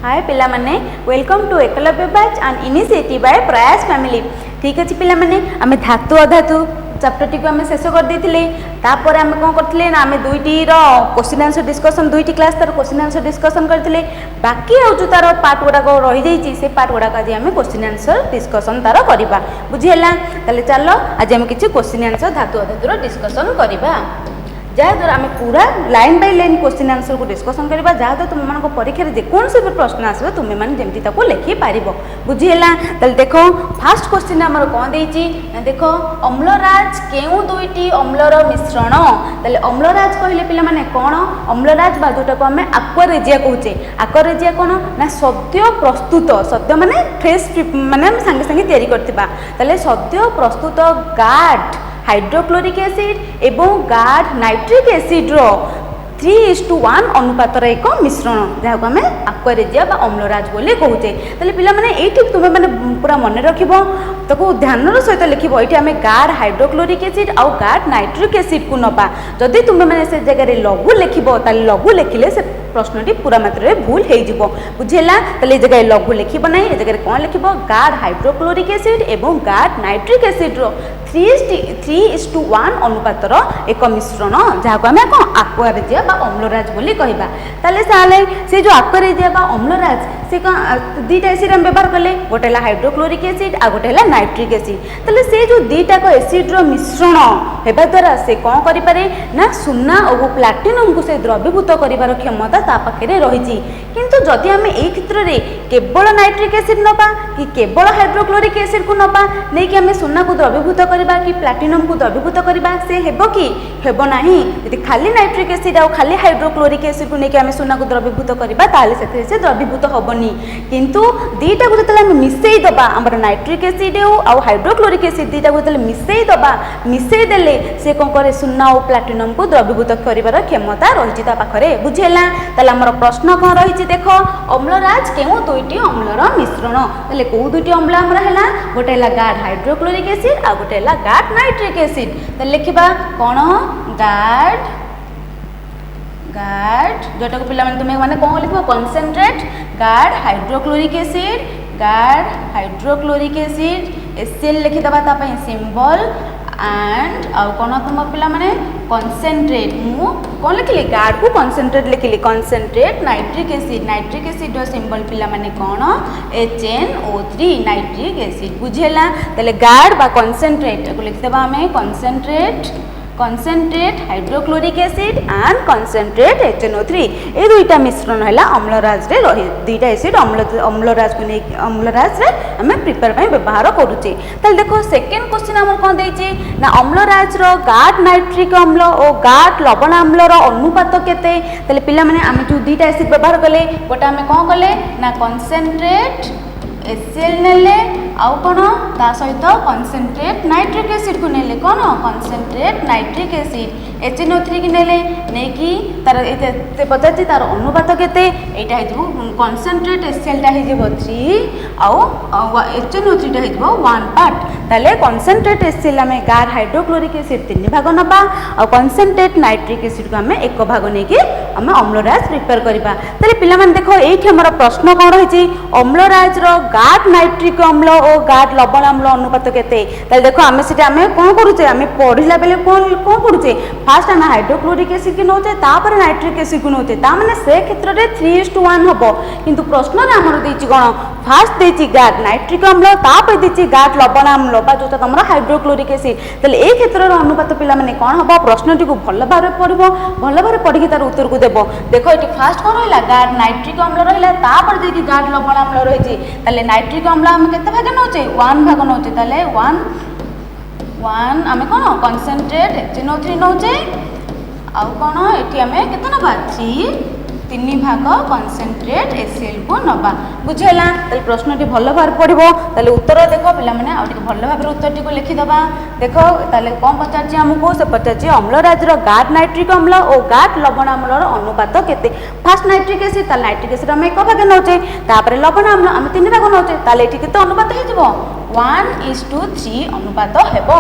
हाय पिला माने welcome to Eklavya batch and initiative by Prayas family. ठीक अच्छे पिला माने आमे धातु अधातु चैप्टर टी को आमे शेष कर देथिले। तापर आमे कोन करथिले ना आमे दुईटी रो क्वेश्चन आंसर डिस्कशन दुईटी क्लास तार क्वेश्चन आंसर डिस्कशन करथिले। बाकी आ जो तार पार्ट गुडा को रहि जाईची से पार्ट गुडा का आमे क्वेश्चन आंसर डिस्कशन तार करबा बुझियला। ताले चलो आज आमे किछि क्वेश्चन आंसर धातु अधातु रो डिस्कशन करबा जहाँद्वारा आम पूरा line by line question answer को डिस्कसन करबा जहाँद्वारा तुम मान परीक्षा जेकोसी भी प्रश्न आसो तुम मैंने जमी लिखिपार बुझीला। ताले देखो फास्ट क्वेश्चन आमर कौन देती देखो अम्लराज केउ दुईटी अम्लर मिश्रण। ताले अम्लराज कहले पिला माने कौन अम्लराज बा जोटा को आम आक्वारेजिया कहूचे। आक्वारेजिया कौन ना सद्य प्रस्तुत सद्य माने फ्रेश माने सांगे सांगे तैयारी करथिबा। ताले सद्य प्रस्तुत गाढ़ हाइड्रोक्लोरिक एसिड एवं गाढ़ नाइट्रिक एसिड रो 3:1 अनुपातर एक मिश्रण जहाँ को आम आक्वारेजिया बा अम्लराज बोली कहूचे। ताले पिला माने एठी तुमे माने पूरा मन रखिबो ताको ध्यानर सहित लिखिबो। एठी आमे गाढ़ हाइड्रोक्लोरिक एसिड आउ गाढ़ नाइट्रिक एसिड को नबा। जदि तुमे माने से जगह रे लघु लिखिबो ताले लघु लिखिले से प्रश्नटी पूरा मात्रा भूल हो जिवो बुझेला। ताले जगह लघु लिखिबो नै ए जगह कौन लिखिबो गाढ़ हाइड्रोक्लोरिक एसिड एवं गाढ़ नाइट्रिक एसिड रो 3:1 अनुपातर एक मिश्रण जहाँ को आम कौन आक्वारेजिया बा अम्लराज बोली कहबा। ताले साले से जो आक्वारेजिया बा अम्लराज से कौन दुईटा एसिड हम व्यवहार कले गोटे है हाइड्रोक्लोरिक एसिड आ गोटे है नाइट्रिक एसिड। ताले से जो दुईटा को एसिड रो मिश्रण हेबा द्वारा से कौन करि पारे ना सुना और प्लाटिनम को से द्रवीभूत करिवार क्षमता ता पाखरे रहिछि। किंतु जदि आम ए क्षेत्र में केवल नाइट्रिक एसिड नबा कि केवल हाइड्रोक्लोरिक एसिड को नबा नहीं कि आम सुना को द्रवीभूत करबा कि प्लाटिनम को द्रवीभूत करबा से हेबो कि हेबो नाही। यदि खाली नाइट्रिक एसिड आ खाली हाइड्रोक्लोरिक एसिड को लेके आम सुना को द्रवीभूत करबा ताले से से द्रवीभूत होबनी। किंतु दीटा को जतले आम मिसेई दबा हमर नाइट्रिक एसिड आ हाइड्रोक्लोरिक एसिड दीटा को जतले मिसेई दबा मिसेई देले से कोन करे सुना और प्लाटिनम को द्रवीभूत करिवार क्षमता रहिछि ता पाखरे बुझेला। ताले हमर प्रश्न कोन रहिछि देखो अम्लराज केउ दुईटी अम्लर मिश्रण। ताले को दुईटी अम्ल हमर हैला गोटे हैला गाढ़ हाइड्रोक्लोरिक एसिड आ गोटे हैला गाढ़ नाइट्रिक एसिड। ताले लिखिबा कोन गाढ़ गाढ़ जोटा को पिला माने तुमे माने कोन लिखबो कंसंट्रेट गाढ़ हाइड्रोक्लोरिक एसिड गाढ़ हाइड्रोक्लोरिक एसिड एसिएल लिखि दबा ता पई सिंबल एंड आउ कोन तुम पिला माने कंसंट्रेट मु कोन लिखली गाढ़ को कंसंट्रेट लिखली कंसंट्रेट नाइट्रिक एसिड रो सिंबल पिला माने कोन HNO3 नाइट्रिक एसिड बुझेला। ताले गाढ़ बा कंसंट्रेट को लिख देबा हमें concentrate hydrochloric acid and concentrate HNO3 ए दुईटा मिश्रण है अम्लराज रे रही दुईटा एसिड अम्लराज को नहीं अम्लराज रे हमें प्रिपेयर ପାଇଁ व्यवहार करूचे। ताले देखो सेकंड क्वेश्चन हमर कोन देछि ना अम्लराज रो गाढ़ नाइट्रिक अम्ल और गाढ़ लवण अम्ल रो अनुपात केते। ताले पिला माने हम जो दुईटा एसिड व्यवहार कले गोटा हमें कोन कले ना कंसंट्रेट HCl नेले आउ कोन ता सहित कंसंट्रेट नाइट्रिक एसिड को नेले कोन कंसंट्रेट नाइट्रिक एसिड HNO3 की नेले नै कि तार एते पचाची तार अनुपात केते एटा हेजबो कंसंट्रेट HCl ता हेजबो 3 आउ HNO3 ता हेजबो 1 पार्ट। ताले कंसंट्रेट HCl हमें गाढ़ हाइड्रोक्लोरिक एसिड 3 भाग नबा और कंसंट्रेट नाइट्रिक एसिड को हमें 1 भाग नै कि हमें अम्लराज प्रिपेयर करबा। ताले पिला माने देखो एठी हमर प्रश्न कोन रहिछि अम्लराज रो गाढ़ नाइट्रिक अम्ल और गाढ़ लवण अम्ल अनुपात केते। ताले देखो आमे सिटा आमे कोन करूचे आमे पढिला बेले कोन पढुचे फास्ट आमे हाइड्रोक्लोरिक एसिड के नोचे तापर नाइट्रिक एसिड को नोचे ता माने से क्षेत्र रे 3:1 हबो। किंतु प्रश्न रे हमर देछि कोन फास्ट देछि गाढ़ नाइट्रिक अम्ल तापर देछि गाढ़ लवण अम्ल बा जोटा तमरा हाइड्रोक्लोरिक एसिड। ताले ए क्षेत्र रो अनुपात पिला माने कोन हबो प्रश्नटी को भल भाबरे पढिबो भल भाबरे पढिके तार उत्तर को देबो। देखो एठी फास्ट कोन रहला गाढ़ नाइट्रिक अम्ल रहला तापर देछि गाढ़ लवण अम्ल रहिछि। ताले नाइट्रिक अम्ल हम केते भाग नोचे 1 भाग नोचे। ताले 1 आमे कोन कंसंट्रेट HNO3 नोचे आउ कोन एठी आमे केते नबा 3 भाग कंसंट्रेट HCl को नबा बुझेला। ताले प्रश्नटी भल भार पढिबो ताले उत्तर देखो पिला माने आ टिके भल भाबरे उत्तरटी को लिखि दबा। देखो ताले कोन पचारछि हमको से पचारछि अम्लराज रो गाढ़ नाइट्रिक अम्ल और गाढ़ लवण अम्ल रो अनुपात केते। फास्ट नाइट्रिक एसिड ताले नाइट्रिक एसिड हम 1 भाग नोचे तापर लवण अम्ल हम 3 भाग नोचे ताले एठी केते अनुपात हे जिवो 1:3 अनुपात हेब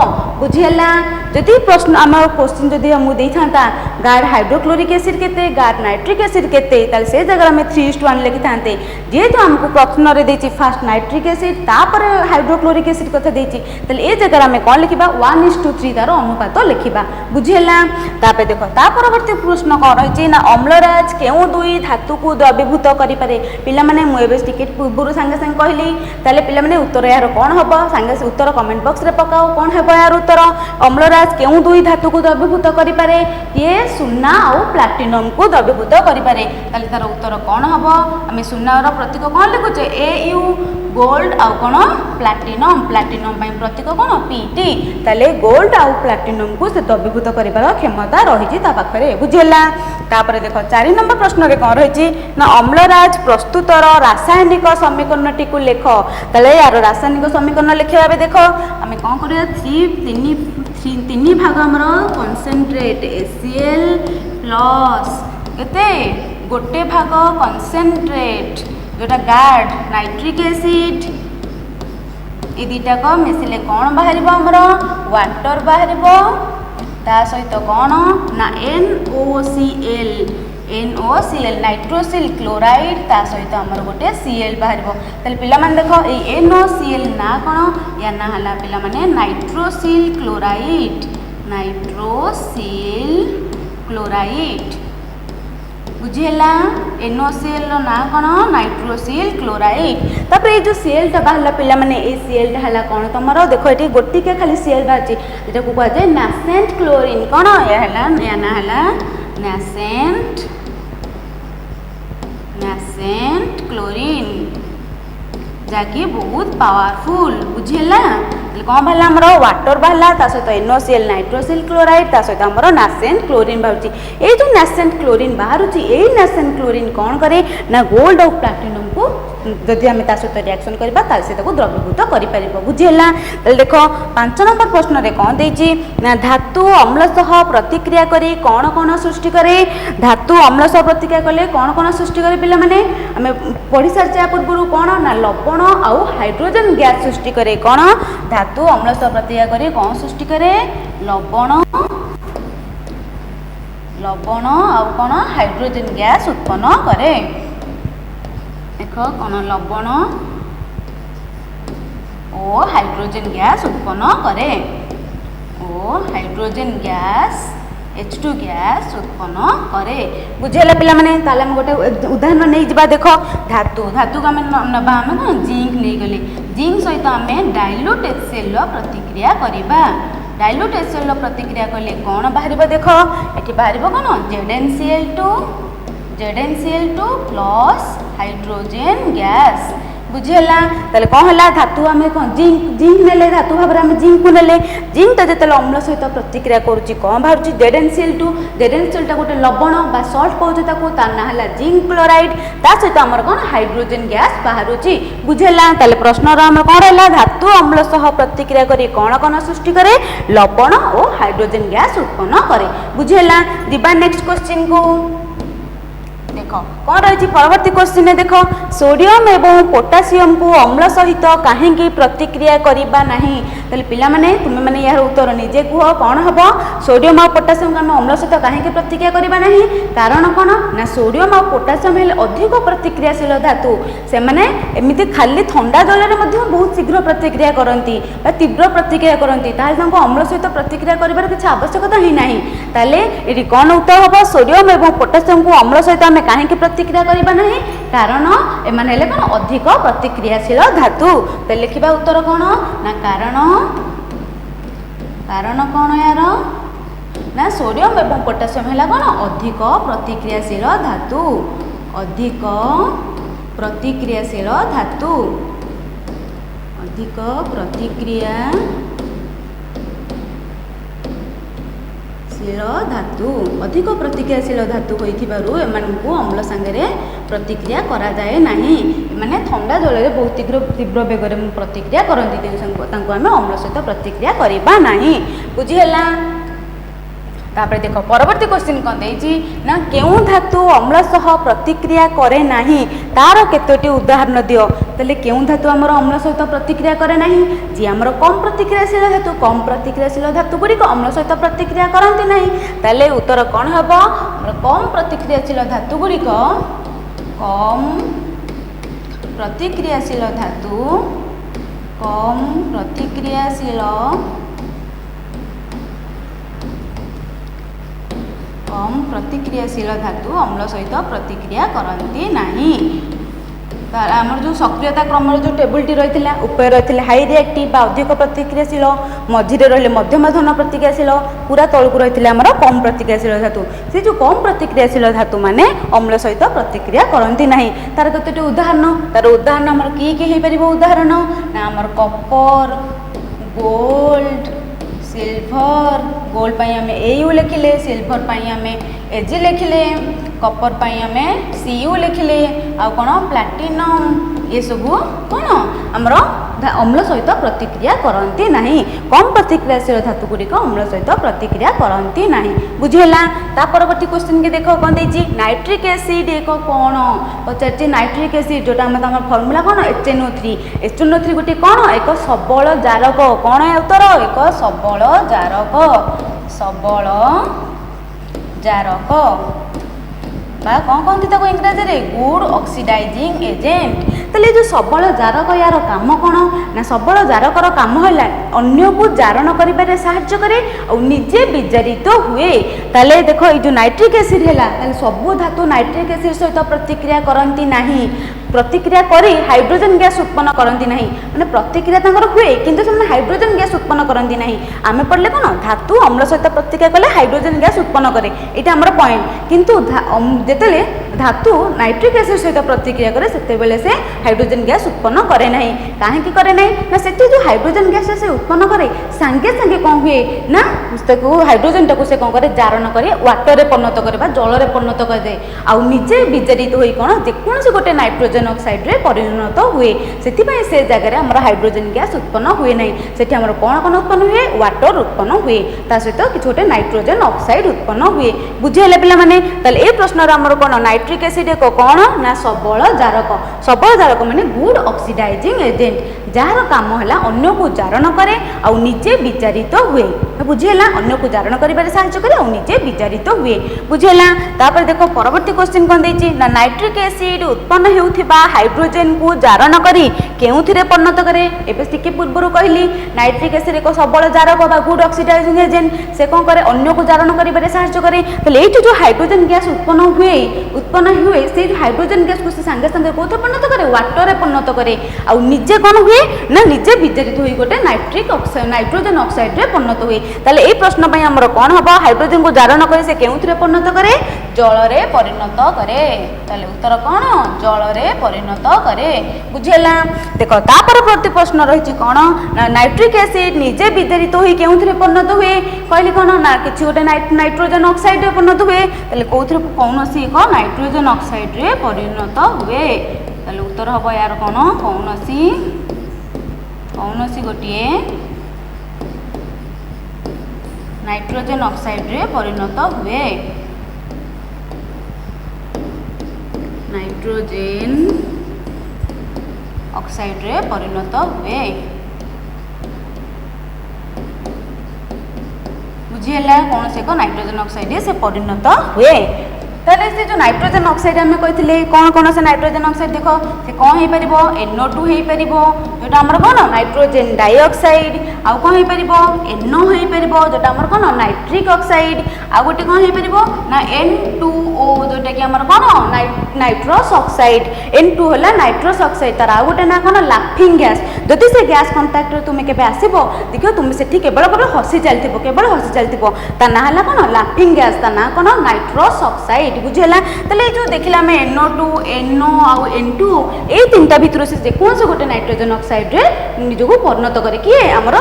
बुझीगला जदि प्रश्न आम क्वेश्चन जदि आमको देता गार्ड हाइड्रोक्लोरिक एसिड केते गार्ड नाइट्रिक एसिड केते ताले से जगह आम 3:1 लिखि थांते जेहेतु आमको प्रश्न रे देछि फास्ट नाइट्रिक एसिड तापर हाइड्रोक्लोरिक एसिड कथा देछि ताले ए जगह आम कोन लिखिबा 1:3 तार अनुपात लिखिबा बुझीगला तापर देखो ता परवर्ती प्रश्न कोन रहिछि ना अम्लराज केउ दुई धातु को द्रवीभूत करि पारे पिला माने मु एबे टिकेट पूर्व संगे संगे कहली ताले पिला माने उत्तर यार कोन हबो संगे उत्तर कमेंट बॉक्स रे पकाओ कोन हेबो यार उत्तर अम्लराज केउ दुई धातु को द्रवीभूत करि पारे ये सुन्ना और प्लाटिनम को द्रवीभूत करि पारे ताले तार उत्तर कोन हबो आमे सुन्ना रो प्रतीक कोन लिखुचे AU गोल्ड आउ कोन प्लाटिनम प्लाटिनम पई प्रतीक कोन PT ताले गोल्ड आउ प्लाटिनम को से द्रवीभूत करिबार क्षमता रहिछि ता पाखरे बुझिला तापर देखो 4 नंबर प्रश्न रे कोन रहिछि ना अम्लराज प्रस्तुतर रासायनिक समीकरणटी को लेख ताले यार रासायनिक समीकरण लिखिबा बे देखो आमे कोन करिया तीन भाग हमर कंसंट्रेट HCl प्लस केते गोटे भाग कंसंट्रेट जोटा गार्ड नाइट्रिक एसिड ये दुईटा को मिसिले कौन बाहर हमर वाटर बाहर ता सहित कौन ना NOCl नाइट्रोसिल क्लोराइड ता सहित हमर गोटे Cl बाहर ताले पिला माने देखो ए NOCl ना कौन या ना हला पिला माने नाइट्रोसिल क्लोराइड बुझीला NOCl रो ना कौन नाइट्रोसिल क्लोराइड तापर ये जो Cl टा बाहला पिला माने ए Cl टा हला कौन तमरो देखो एटी गोटी के खाली Cl बाची जेटा को कहै छै नासेंट क्लोरीन कौन या हला या ना हला नासेंट क्लोरीन जाकि बहुत पावरफुल बुझीला कौन बाहला हमर वाटर बाहला ता सहित NOCl नाइट्रोसिल क्लोराइड ता सहित हमर नासेंट क्लोरीन बाहुची ए जो नासेंट क्लोरीन बाहरुची ए नासेंट क्लोरीन कौन करे ना गोल्ड और प्लैटिनम को जदि आम सहित रिएक्शन करबा ताल से ताको द्रवीभूत करि परिबो बुझीला देखो 5 नंबर प्रश्न रे कौन देछि ना धातु अम्ल सह प्रतिक्रिया करी कौन कौन सृष्टि करे धातु अम्ल सह प्रतिक्रिया कले कौन कौन सृष्टि करे पिला माने आमे पढ़ी सारचा पूर्व कौन ना लवण और हाइड्रोजन गैस सृष्टि करे कौन धातु अम्ल सह प्रतिक्रिया करी कौन सृष्टि करे लवण और कौन हाइड्रोजन गैस उत्पन्न करे देखो कौन लवण और हाइड्रोजन गैस उत्पन्न करे और हाइड्रोजन गैस H2 गैस उत्पन्न करे बुझेला पिला माने ताले हम गोटे उदाहरण नै जिबा देखो धातु को हम नबा हम न जिंक नै गले जिंक सहित हम डाइल्यूट HCl रो प्रतिक्रिया करिबा डाइल्यूट HCl रो प्रतिक्रिया कले कोन बाहरिबो देखो एठी बाहरिबो कोन ZnCl2 प्लस हाइड्रोजन गैस बुझेला ताले कौन हला धातु आमे कौन जिंक नेले धातु भाबरे आमे जिंक को नेले जिंक ता जते अम्ल सहित प्रतिक्रिया करूची कौन बाहरुची ZnCl2 ता गोटे लवण बा सॉल्ट कहउछ ताको ता ना हला जिंक क्लोराइड ता सहित हमर कौन हाइड्रोजन गैस बाहरुची बुझेला ताले प्रश्न रो हमर कौन रहला धातु अम्ल सह प्रतिक्रिया करी कौन कौन सृष्टि करे लवण और हाइड्रोजन गैस उत्पन्न करे बुझेला दिबा नेक्स्ट क्वेश्चन को देखो कौन रही परवर्ती क्वेश्चन देखो सोडियम एवं पोटासियम को अम्ल सहित कहीं प्रतिक्रिया करबा नहीं ताले पिला माने तुमे माने यार उत्तर निजे कह कौन हम सोडियम और पोटासियम को आम अम्ल सहित कहीं प्रतिक्रिया करबा नहीं कारण कौन ना सोडियम और पोटासियम हेले अधिक प्रतिक्रियाशील धातु से माने एमिति खाली ठंडा जल में बहुत शीघ्र प्रतिक्रिया करती तीव्र प्रतिक्रिया करती ताको अम्ल सहित प्रतिक्रिया कर किसी आवश्यकता ही ना ताले ये कौन उत्तर हम सोडियम एवं पोटासियम को अम्ल सहित आम कहीं प्रतिक्रिया करबा नहीं कारण एमाने हेले कौन अधिक प्रतिक्रियाशील धातु तो लिखिबा उत्तर कौन ना कारण कौन यार ना सोडियम एवं पोटासियम है कौन अधिक प्रतिक्रियाशील धातु अधिक प्रतिक्रियाशील धातु अधिक अधिक प्रतिक्रियाशील धातु होइथिबारु एमानकु अम्ल संगे प्रतिक्रिया करा जाए नहीं माने ठंडा जल में बहुत तीव्र बेगर प्रतिक्रिया करती तांको आमे अम्ल सहित प्रतिक्रिया करबा नहीं बुझीला तापर देख परवर्ती क्वेश्चन कौन देछि ना केउं धातु अम्ल सह प्रतिक्रिया करे नाही तार केतोटी उदाहरण दियो तले केउं धातु हमर अम्ल सहित प्रतिक्रिया करे नाही जे हमर कम प्रतिक्रियाशील धातु गुडी को अम्ल सहित प्रतिक्रिया करंती नाही तले उत्तर कोन हबो हमर कम प्रतिक्रियाशील धातु गुडी को कम प्रतिक्रियाशील धातु कम प्रतिक्रियाशील धातु अम्ल सहित प्रतिक्रिया करती नहीं आमर जो सक्रियता क्रम जो टेबुल टी रही ऊपर रही हाई रिएक्टिव बा अधिक प्रतिक्रियाशील मझिरे रही मध्यम धन प्रतिक्रियाशील पूरा तलू रही आमर कम प्रतिक्रियाशील धातु से जो कम प्रतिक्रियाशील धातु माने अम्ल सहित प्रतिक्रिया करती नहीं तार कतोटी उदाहरण तार उदाहरण आमर किए हो पार उदाहरण ना आमर कपर गोल्ड सिल्भर गोल्ड पाई आम एयू लिखिले सिल्भर पाई आम एजी लिखिले कपर पाई आम सीयू लिखिले आ कौन प्लाटिनम ये सब कौन आमर अम्ल सहित प्रतिक्रिया करती नहीं कम प्रतिक्रियाशील धातु गुड़िक अम्ल सहित प्रतिक्रिया करती नहीं बुझेगा ता परवर्ती क्वेश्चन के देख कौन देछि नाइट्रिक एसिड एक कौन पचार नाइट्रिक एसिड जोटा आम फर्मूला कौन HNO3 गोटे कौन एक सबल जारक कौन है उत्तर एक सबल जारक बा कौन कहते ताको इंग्राजी रे गुड ऑक्सीडाइजिंग एजेंट तले जो सबल जारक यार काम कौन ना सबल जारकर काम है अन्य को जारण करिबारे साहाय्य करे और निजे विजारित हुए ताले देखो ये जो नाइट्रिक एसिड है सब धातु नाइट्रिक एसिड सहित प्रतिक्रिया करती नहीं प्रतिक्रिया करी हाइड्रोजन गैस उत्पन्न करती नहीं माने प्रतिक्रिया तांकर हुए किंतु से हाइड्रोजन गैस उत्पन्न करती नहीं आमे पढ़ले कौन धातु अम्ल सहित प्रतिक्रिया कले हाइड्रोजन गैस उत्पन्न करे ये आमर पॉइंट किंतु जेतेले धातु नाइट्रिक एसिड सहित प्रतिक्रिया करे सेते बेले से हाइड्रोजन गैस उत्पन्न करे नहीं काहे करे नहीं ना सेते जो हाइड्रोजन गैस से उत्पन्न करे संगे संगे कौन हुए ना उसको हाइड्रोजन टाको से कौन करे जारण करे वाटर रे परिणत करे बा जल रे परिणत कर दे आ निजे विजारित होई कौन जेकोसी गोटे नाइट्रोजन ऑक्साइड रे परिणत हुए सेथिपई से जगह रे हमर हाइड्रोजन गैस उत्पन्न हुए नहीं सेठी हमर कोन कोन उत्पन्न हुए वाटर उत्पन्न हुए ता सहित किछ गोटे नाइट्रोजन ऑक्साइड उत्पन्न हुए बुझेले पिला माने तले ए प्रश्न रे हमर कोन नाइट्रिक एसिड को कौन ना सबल जारक माने गुड ऑक्सीडाइजिंग एजेंट जार काम है अन्य को जारण करे आ निजे विचारित हुए बुझेला अन्य को जारण करिबारे साहाय्य करे आ निजे विचारित हुए बुझेला तापर देखो परवर्ती क्वेश्चन कोन देछि ना नाइट्रिक एसिड उत्पन्न हेउथिबा हाइड्रोजन को जारण करी केउथिरे परिणत करे एबे सिके पूर्वरु कहली नाइट्रिक एसिड को सबल जारक बा गुड ऑक्सीडाइजिंग एजेंट से कोन करे अन्य को जारण करिबारे साहाय्य करे तले एठी जो हाइड्रोजन गैस उत्पन्न हुए से हाइड्रोजन गैस को संगे संगे कोथे परिणत करे वाटर रे परिणत करे आ निजे कोन हुए ना निजे विजारित हुई गोटे नाइट्रोजन ऑक्साइड रे परिणत हुए ताले ए प्रश्न पई हमर कोन हबो हाइड्रोजन को जारण करे से केउथिरे परिणत करे जल रे परिणत करे ताले उत्तर कोन जल रे परिणत करे बुझेला देखो ता परवर्ती प्रश्न रहिछि कोन नाइट्रिक एसिड निजे विजारित हुई केउथिरे परिणत हुए कहली कोन ना किछि गोटे नाइट्रोजन ऑक्साइड रे परिणत हुए ताले कोउथिरे कोनोसी एक नाइट्रोजन ऑक्साइड रे परिणत हुए ताले उत्तर हबो यार कोन कौनसी गोटे नाइट्रोजन ऑक्साइड रे परिणत हुए नाइट्रोजन ऑक्साइड रे परिणत हुए बुझीला कौन से को नाइट्रोजन ऑक्साइड से परिणत हुए ताले से जो नाइट्रोजन ऑक्साइड आम कहते कौन से नाइट्रोजन ऑक्साइड देख से कौन हो पार NO2 हो पार जोटा आमर कौन नाइट्रोजन डाइऑक्साइड आउ कौन हो पार NO हो पार जोटा आमर कौन नाइट्रिक ऑक्साइड आ गोटे कौन हो पार ना N2O जोटा कि आमर कौन नाइट्रस ऑक्साइड N2 होला नाइट्रस ऑक्साइड तार आ गोटे ना कौन लाफिंग गैस जदि से गैस कांटेक्ट रे तुम केबे आसीबो देखियो तुम सेठी केवल हसी चलथिबो ता ना हला कौन लाफिंग गैस ता ना कौन नाइट्रस ऑक्साइड बुझेला तले जो देखिला में NO2 NO आउ N2 ए तीनटा भितर से जेकोन से गोटे नाइट्रोजन ऑक्साइड रे निजको परिणत करे कि हमर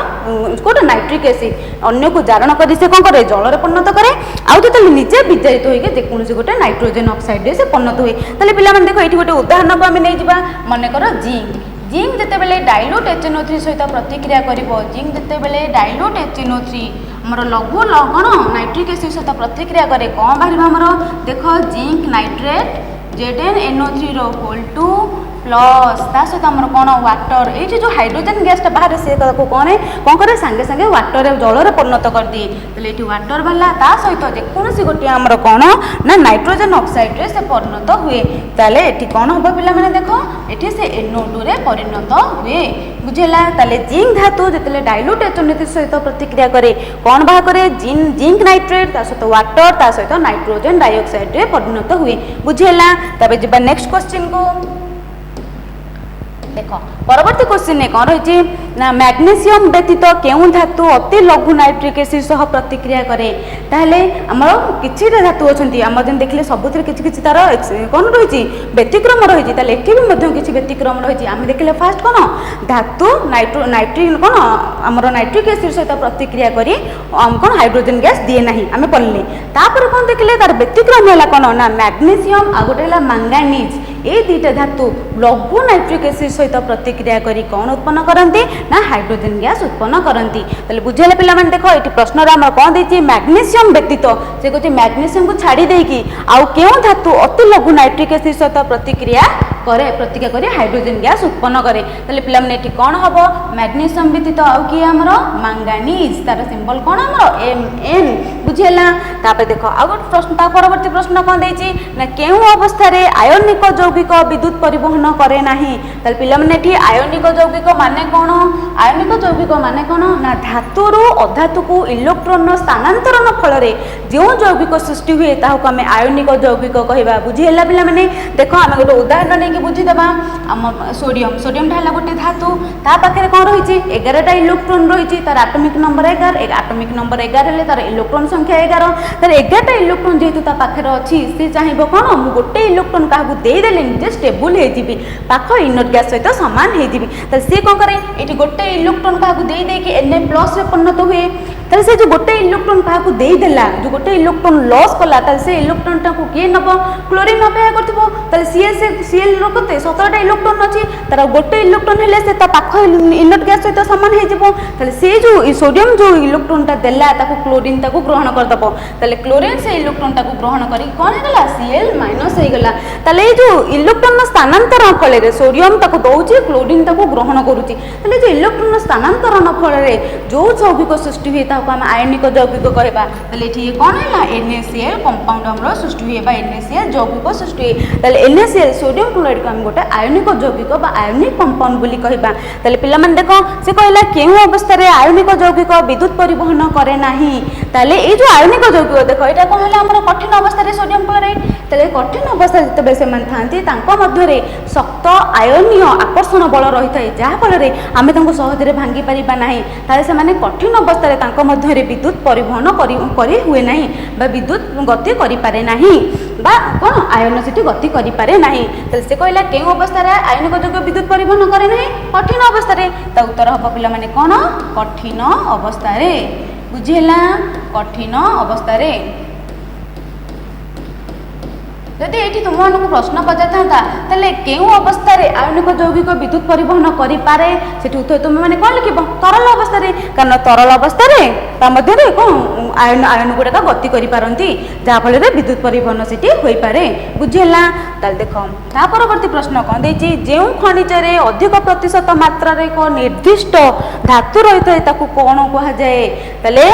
गोटे नाइट्रिक एसिड अन्य को जारण करी से कोन करे जल रे परिणत करे आउ तो तले निजे विजारित होई के जेकोन से गोटे नाइट्रोजन ऑक्साइड रे से परिणत होई तले पिला मन देखो एठी गोटे उदाहरण को हम नै जिबा माने करो जिंक जिंक जितेबले डाइल्यूट HNO3 सहित प्रतिक्रिया करिवो जिंक जितेबले डाइल्यूट HNO3 हमर लघु लवण नाइट्रिक एसिड सहित प्रतिक्रिया करे कौन बाहर हमर देख जिंक नाइट्रेट ZnNO3 रो होल 2 प्लस ता सहित आमर कौन वाटर ये जो हाइड्रोजन गैसटा बाहर से कौन है कौन करे सांगे सांगे वाटर जल परिणत कर दिए तेल ये वाटर बाला ता सहित जेकोसी गोटे आमर कौन ना नाइट्रोजन ऑक्साइड रे से परिणत हुए ताले एठी कौन हम पिला माने देखो एठी से NO2 रे परिणत हुए बुझेला ताले जिंक धातु जेतले डाइल्यूट HNO3 सहित प्रतिक्रिया करे कौन बाहर करे जिंक नाइट्रेट ता सहित वाटर ता सहित नाइट्रोजन डाइऑक्साइड रे परिणत हुए बुझेला तबे जिबा नेक्स्ट क्वेश्चन को देख परवर्ती क्वेश्चन ने कौन रही ना मैग्नीशियम व्यतीत केउं धातु अति लघु नाइट्रिक एसिड सह प्रतिक्रिया करे ताहले हमर किछि धातु अछंती हम जन देखले सबुतिर किछि किछि तार कोन रही व्यतिक्रम रही ताले एठी भी मध्य किछि व्यतिक्रम रही हम देखले फास्ट कोन धातु नाइट्रिक कोन हमर नाइट्रिक एसिड सहित प्रतिक्रिया करी हम कोन हाइड्रोजन गैस दिए नाही हमें पढ़ले तापर कोन देखले तार व्यतिक्रम होला कोन ना मैग्नीशियम आ गोटे होला मैंगानीज ए दुईटा धातु लघु नाइट्रिक एसिड सहित प्रतिक्रिया करी कौन उत्पन्न करती ना हाइड्रोजन गैस उत्पन्न करती ताले बुझेले पिला माने देखो एटी प्रश्न रा हम कोन देछि मैग्नीशियम व्यतीत से कहते मैग्नीशियम को छाड़ी देकी आउ केउ धातु अति लघु नाइट्रिक एसिड सहित प्रतिक्रिया करी हाइड्रोजन गैस उत्पन्न करे ताले पिला माने एटी कोन हबो मैग्नीशियम व्यतीत आउ कि हमर मैंगानीज तार सिंबल कोन हमर Mn बुझेला तापर देखो आ गोट प्रश्न ता परवर्ती प्रश्न कोन देछि ना केउ अवस्था रे आयनिक यौगिक विद्युत परिवहन करे नाही ताले पिला माने एठी आयनिक यौगिक माने कोन आयनिक यौगिक माने कोन ना धातु रु अधातु को इलेक्ट्रॉन स्थानांतरण फल रे जो यौगिक सृष्टि हुए ताहु हमें आयनिक यौगिक कहबा बुझेला पिला माने देखो हम गोटे उदाहरण नै कि बुझी देबा हम सोडियम ढाला गोटे धातु ता पाखरे कोन रहिछि 11 टा इलेक्ट्रॉन रहिछि तार एटॉमिक नंबर 11 एटॉमिक नंबर 11 हेले तार इलेक्ट्रॉन संख्या 11 तार 11 टा इलेक्ट्रॉन जेतु ता पाखरे अछि से चाहिबो कोन मु गोटे इलेक्ट्रॉन काहू देई देले जे स्टेबल हे जिबी पाख इनर्ट गैस सहित समान हे जिबी त से कोन करे एटी गोटे इलेक्ट्रॉन काहू देई दे कि Na+ रे परिणत हुए ताले से जो गोटे इलेक्ट्रॉन काहू देई देला जो गोटे इलेक्ट्रॉन लॉस कला ताले से इलेक्ट्रॉन टा को के नबो क्लोरीन अपेक्षा करथिबो ताले Cl रो कते 17 टा इलेक्ट्रॉन अछि तार गोटे इलेक्ट्रॉन हेले से ता पाख इनर्ट गैस सहित समान हे जिवो ताले से जो सोडियम जो इलेक्ट्रॉन टा देला ताको क्लोरीन ताको ग्रहण कर दबो ताले क्लोरीन से इलेक्ट्रॉन ताको ग्रहण करी कोन हेगला Cl- हे गला ताले जो इलेक्ट्रॉन स्थानांतरण फल रे सोडियम ताको दउची क्लोरीन ताको ग्रहण करूची ताले जो इलेक्ट्रॉन स्थानांतरण फल रे जो यौगिक सृष्टि हुए ताको हम आयनिक यौगिक कहबा ताले एठी कोन हैला NaCl कंपाउंड हमरो सृष्टि हुए बा NaCl यौगिक सृष्टि हुए ताले NaCl सोडियम क्लोराइड को हम गोटे आयनिक यौगिक बा आयनिक कंपाउंड बोली कहबा ताले पिला मन देखो से कहला केउ अवस्था रे आयनिक यौगिक विद्युत परिवहन करे नाही ताले ए जो आयनिक यौगिक देखो एटा कोन हैला हमरो कठिन अवस्था रे सोडियम क्लोराइड ताले कठिन अवस्था जते से मन थांती तांको मध्य रे शक्त आयनीय आकर्षण बल रही थाए जहा फल रे आमे तांको सहज रे भांगी परिबा नाही ताले से माने कठिन अवस्था रे तांको मध्य रे विद्युत परिवहन करी हुए नाही बा विद्युत गति करि पारे नाही बा कोन आयन सिटी गति करि पारे नाही ताले से कहला केउ अवस्था रे आयनिक यौगिक विद्युत परिवहन करे नाही कठिन अवस्था रे ता उत्तर हबो पिला माने कोन कठिन अवस्था रे बुझेला कठिन अवस्था रे यदि ये तुमको प्रश्न पचार ताले केउ अवस्था रे आयनिक यौगिक विद्युत परिवहन करि पारे सेठी उत्तर तुम माने कोन लिखिबो तरल अवस्था रे कारण तरल अवस्था रे ता मध्ये रे कोन आयन गुडा गति करि पारंती जा फल रे विद्युत परिवहन सेठी होई पारे बुझेला ताले देखो ता परवर्ती प्रश्न कोन देछि जेउ खनिज रे अधिक प्रतिशत मात्रा रे को निर्दिष्ट धातु रहितै ताकू कोन कहा जाय ताले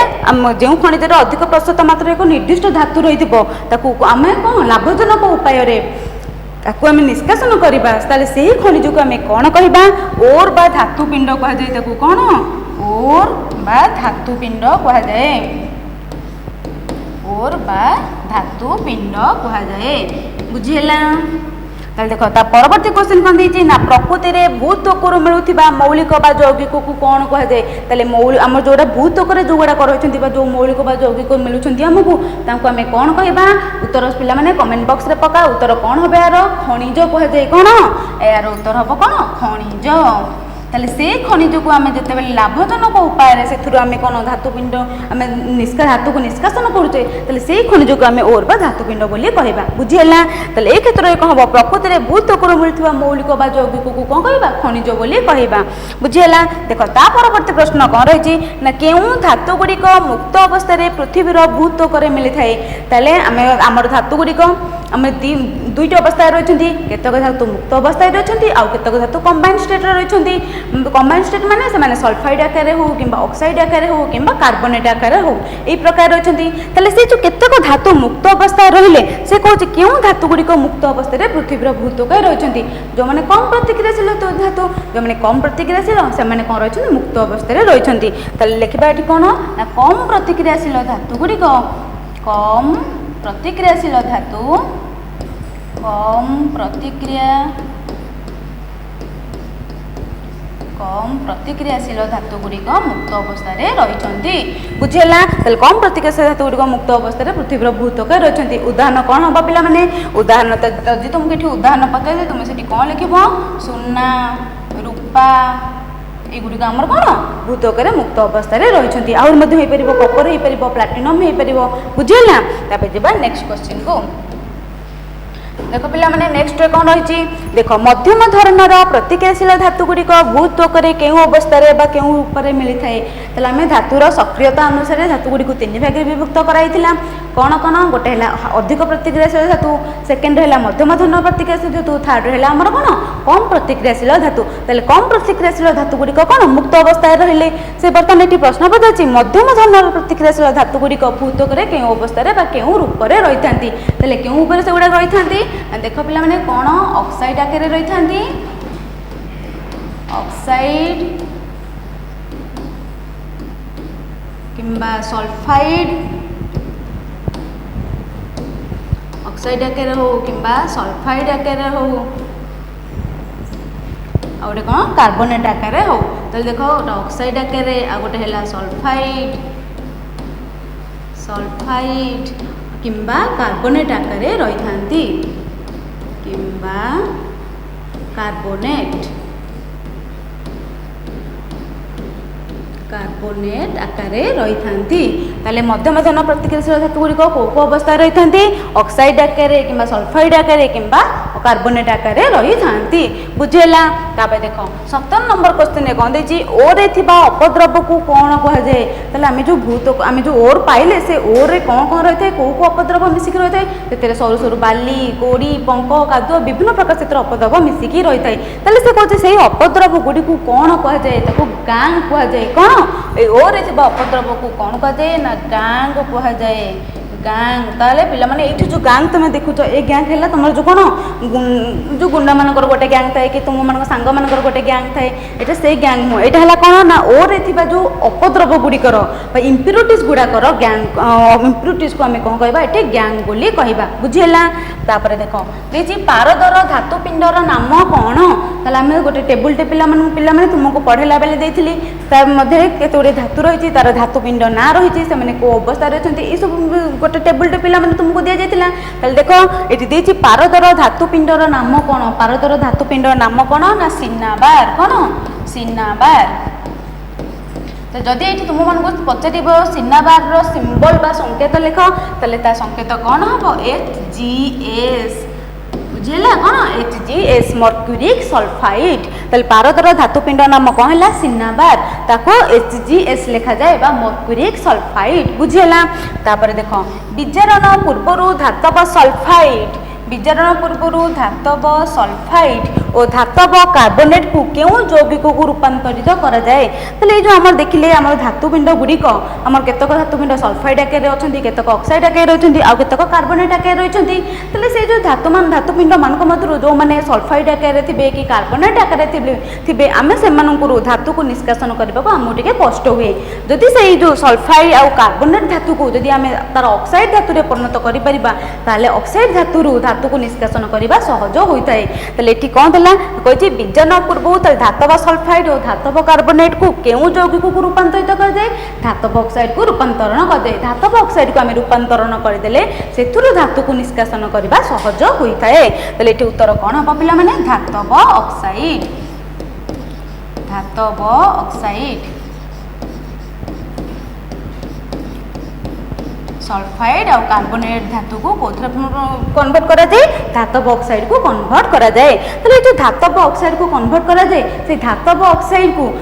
जेउ खनिज रे अधिक प्रतिशत मात्रा रे को निर्दिष्ट धातु रहितबो ताकू आमे कोन लाभजनक उपाय रे ताकू आमे निष्कासन करिबा ताले सेही खनिज को आमे कोन कहिबा ओर बा धातु पिंड कहा जाय ताकू कोन ओर बा धातु पिंड कहा जाय ओर बा धातु पिंड कहा जाय बुझिला ताले देखो ता परवर्ती क्वेश्चन कोन देछि ना प्रकृति रे भूतकोर मिलुथिबा मौलिक बा यौगिक को कोन कहा जाय ताले मौलिक हम जोडा भूतकोर जो गुडा करछंती बा जो मौलिक बा यौगिक मिलुछंती हमकु तांको हमें कोन कहबा उत्तर पिला माने कमेंट बॉक्स रे पका उत्तर कोन होबे यार खनिज कहा जाय कोन यार उत्तर हबो कोन खनिज ताले से खनिज को आम जिते लाभजनक उपाय से आम कौन धातुपिंड आम धातु को निष्कासन करुचे ताले से खनिज को आम ओर बा धातुपिंड बोली कहवा बुझीगला। ताले ए क्षेत्र में कौन हम प्रकृति में भूतकोर मिलता मौलिक बा यौगिक को कौन कहवा खनिज बोली कहवा बुझीगला। देख ता परवर्ती प्रश्न कौन रही ना केउं धातु गुड़िक मुक्त अवस्था पृथ्वीर भूतकोर मिली थाए ताले आमर धातु गुड़िक आम दुईट अवस्था रही केतक धातु मुक्त अवस्था रही आउ केतक धातु कंबाइंड स्टेट रही कंबाइंड स्टेट माने से सल्फाइड आकार हो कि ऑक्साइड आकार हो कि कार्बोनेट आकार हो यही प्रकार रही से जो केतक धातु मुक्त अवस्था रहिले से कौन क्यों धातु गुड़िक मुक्त अवस्था पृथ्वीर भूतक रही जो मैंने कम प्रतिक्रियाशील धातु जो मैंने कम प्रतिक्रियाशील से कौन रही मुक्त अवस्था रही लिखा ये कौन ना कम प्रतिक्रियाशील धातु गुड़िक कम प्रतिक्रियाशील धातु कम प्रतिक्रियाशील धातु गुड़िक मुक्त अवस्था रही बुझेगा। कम प्रतिक्रियाशील धातु गुड़िक मुक्त अवस्था पृथ्वीर भूतक रही उदाहरण कौन हम पिला माने उदाहरण जदि तुमको ये उदाहरण पचारे तुम से कौन लिख सुना रूपा एगुड़िक आमर कौन भूतक मुक्त अवस्था रही आहुरी कपर हो पार प्लाटिनम हो पार बुझेगा। तापर नेक्स्ट क्वेश्चन को देख पिला माने नेक्स्ट कौन रही देख मध्यम धरणर प्रतिक्रियाशील धातु गुड़िक भूत्वक केउं अवस्था केउं रूप में मिली थाए आम धातुर सक्रियता अनुसार धातु गुड़ी तीन भाग विभक्त कराइला कौन कौन गोटे है अधिक प्रतिक्रियाशील धातु सेकेंड है मध्यम धरण प्रतिक्रियाशील धातु थर्ड है आमर कौन कम प्रतिक्रियाशील धातु ताले कम प्रतिक्रियाशील धातु गुड़िक कौन मुक्त अवस्था रहिले से बर्तमान ये प्रश्न पचार मध्यम धरण प्रतिक्रियाशील धातु गुड़िक भूतक केउं अवस्था केउं रूप में रही था केउं ऊपर से गुड़ा रही था देख पिला माने कौन ऑक्साइड आकार रही था ऑक्साइड किंबा सल्फाइड ऑक्साइड आकार हो किंबा सल्फाइड आकार हो आ गोटे कौन कार्बोनेट आकार हो तो देख गोटे ऑक्साइड आकार आ गोटे है सल्फाइड किंबा कार्बोनेट आकार रही था किंबा कार्बोनेट आकार रही था मध्यम धरण प्रतिक्रियाशील धातु गुड़िक कौ अवस्था रही था ऑक्साइड आकार कि सल्फाइड आकार कि कार्बोनेट आकार रही था बुझेगा। देख 17 नंबर क्वेश्चन कौन देती ओरे अपद्रव को कौन कहुए आम जो भूत आम जो ओर पाइले से ओर कौन कौन रही है कौ अपद्रव मिसिक रही है सरू सरू बाली गोड़ी पंक कादुआ विभिन्न प्रकार से अपद्रव मिसिक रही है से कहे से अपद्रव गुड़ी को कौन कहुए गांग कहुए कौन ओरे अपद्रव को कौन कहुए ना गांग कहुए गांग ताले पिला माने एठी जो गांग तुम देखुच ए गांग है तुम जो कौन जो गुंडा मानकर गोटे गांग थाए कि तुम मान सांग मानकर गोटे गांग थाए एटा से गांग नुह एटा है कौन ना ओरे थिबा जो अपद्रव गुड़िकर इम्प्यूरिटीज गुड़ाकर गांग इम्प्यूरिटीज को आम कौन कहबा एटे गांग बोली कहबा बुझेला। तापर देख देखिए पारदर धातुपिंडर नाम कौन ताले आम गोटे टेबुल टे पिला माने तुमको पढ़ेला बेले देथिली तार मध्ये केते गोटे धातु रही तार धातुपिंड ना रही से माने को अवस्था रही ये सब गोटे टेबुल टे पिला माने तुमको दिया जाइतिला ताले देखो एटी देछि पारदर धातुपिंडर नाम कौन पारदर धातुपिंडर नाम कौन ना सिन्नाबार कौन सिन्नाबार। तो जदि ये तुम मन को पचार सिन्नाबार सिंबल बा संकेत लिख ताले ता संकेत कौन हम HgS बुझेगा कौन HgS मर्क्यूरिक सल्फाइड ताले पारदर धातुपिंड नाम कौन है सिन्नाबार ताको HgS लिखा जाए बा मर्क्यूरिक सल्फाइड बुझेगा। तापर देख विजारण पूर्व धातव सल्फाइड विजारण पूर्व धातव सल्फाइड और धातव कार्बोनेट को क्यों यौगिक को रूपांतरित करा जाए ताले जो आम देखिले आम धातुपिंड गुड़िक आम केतक धातुपिंड सल्फाइड आकार अच्छा केतक ऑक्साइड आकार रही आउ केतक कार्बोनेट आकार रही से जो धातुपिंड मान मध्य जो मैंने सल्फाइड आकार थे कि कार्बोनेट आकार थे आम से धातु को निष्कासन करने को आमको टे कष्ट हुए जदि से जो सल्फाइड आउ कार्बोनेट धातु को जदि आम तार ऑक्साइड धातु में परिणत कर ऑक्साइड धातु धातु को निष्कासन करने सहज होता है। ये कौन कही विजारण पूर्व धातव सल्फाइड और धातव कार्बोनेट को क्यों यौगिक को रूपांतरित कर जाए धातव ऑक्साइड को रूपांतरण कर जाए धातव ऑक्साइड को आम रूपांतरण करदे से धातु को निष्कासन करने सहज होता है। ये उत्तर कौन हम पिला माने धातव ऑक्साइड धातब ऑक्साइड सल्फाइड और कार्बोनेट धातु को कौन कन्वर्ट करा जाए धातब ऑक्साइड को कन्वर्ट करा जाए। तो जो धातब ऑक्साइड को कन्वर्ट करा जाए से धातब ऑक्साइड को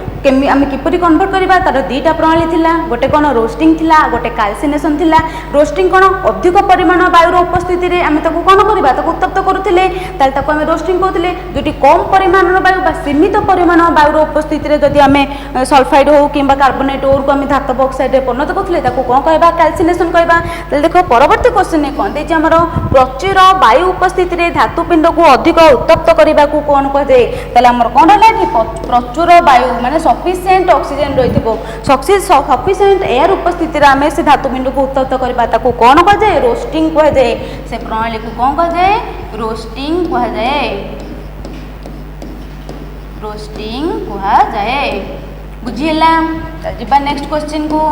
आम किपरि कन्वर्ट करवा तार दुईटा प्रणाली थिला गोटे कौन रोस्टिंग थिला गोटे कैल्सिनेशन थिला। रोस्टिंग कौन अधिक परिमाण वायुर उपस्थिति रे आम ताको कौन करबा ताको उत्तप्त करुथिले ताले ताको आम रोस्टिंग कहते जोटी कम परिमाण वायु बा सीमित परिमाण वायुर उपस्थिति रे जदि आम सल्फाइड हो कि कार्बोनेट ओर को आम धातब ऑक्साइड रे परिणत करथिले ताको कौन कहबा कैल्सिनेशन कहबा। ताले देखो परवर्ती क्वेश्चन ने कौन देछि हमर प्रचुर वायु उपस्थिति रे धातु पिंड को अधिक उत्तप्त करबा को कौन कह जाए। ताले हमर कौन हला कि प्रचुर वायु माने सफिशिएंट ऑक्सीजन रहिथिबो सफिशिएंट एयर उपस्थिति रे आमे से धातु पिंड को उत्तप्त करबा ताको कौन कह जाए रोस्टिंग कह जाए। से प्रणाली को कौन कह जाए रोस्टिंग कह जाए रोस्टिंग कह जाए। बुझिला जिबा नेक्स्ट क्वेश्चन को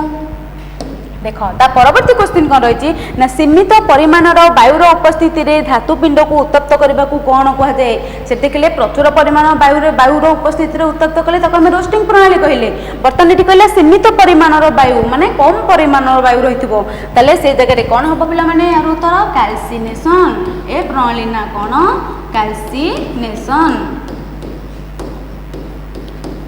देख ता परवर्ती क्वेश्चन कौन रही ना सीमित परिमाणर वायुर उपस्थिति रे धातु पिंड को उत्तप्त करने को कौन कह जाए। से देखिले प्रचुर परिमाण वायुर उपस्थिति रे उत्तप्त कले ताको हम रोस्टिंग प्रणाली कहले। बर्तमान ये कहले सीमित परिमाणर वायु माने कम परिमाणर वायु रहिथिबो ताले से जगह कौन हम पिला माने यार उत्तर कैल्सिनेशन। ए प्रणाली ना कौन कैल्सिनेशन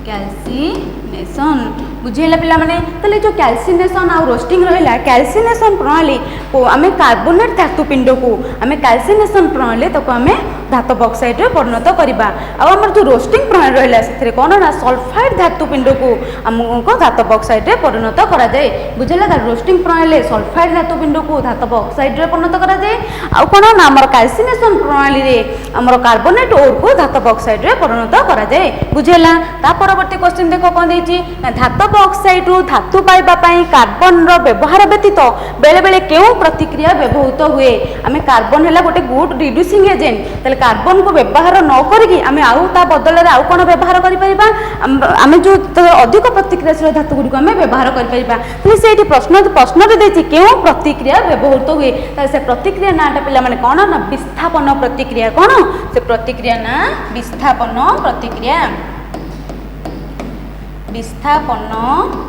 कैल्सिनेशन। बुझेला पिला माने तले जो कैल्सिनेशन आ रोस्टिंग रहिला कैल्सिनेशन प्रणाली को आमे कार्बोनेट धातु पिंड को आमे कैल्सिनेशन प्रणाली ताको आमे धातब ऑक्साइड रे परिणत करबा। आ हमर जो रोस्टिंग प्रणाली रहिला सेथरे कोन ना सल्फाइड धातु पिंड को हमको धातब ऑक्साइड रे परिणत करा जाए। बुझेला ता रोस्टिंग प्रणाली सल्फाइड धातु पिंड को धातब ऑक्साइड रे परिणत करा जाए। आ कोन ना हमर कैल्सिनेशन प्रणाली रे हमर कार्बोनेट ओर को धातब ऑक्साइड रे परिणत करा जाए। बुझेला ता परवर्ती क्वेश्चन देखो कोन देछि ना धातब ऑक्साइड रु धातु पाइबा पई कार्बन रो व्यवहार व्यतीत बेले बेले केउ प्रतिक्रिया व्यवहृत हुए। आमे कार्बन हैला गोटे गुड रिड्यूसिंग एजेंट तले कार्बन को व्यवहार न करिकि आमे आउ ता बदल रे आउ कोन व्यवहार करि परिबा आमे जो अधिक प्रतिक्रियाशील धातु गुडी को आमे व्यवहार करि परिबा। तले सेठी प्रश्न रे देछि केउ प्रतिक्रिया व्यवहृत हुए तले से प्रतिक्रिया नाटा पिला माने कोन ना विस्थापन प्रतिक्रिया। कोन से प्रतिक्रिया ना विस्थापन प्रतिक्रिया विस्थापन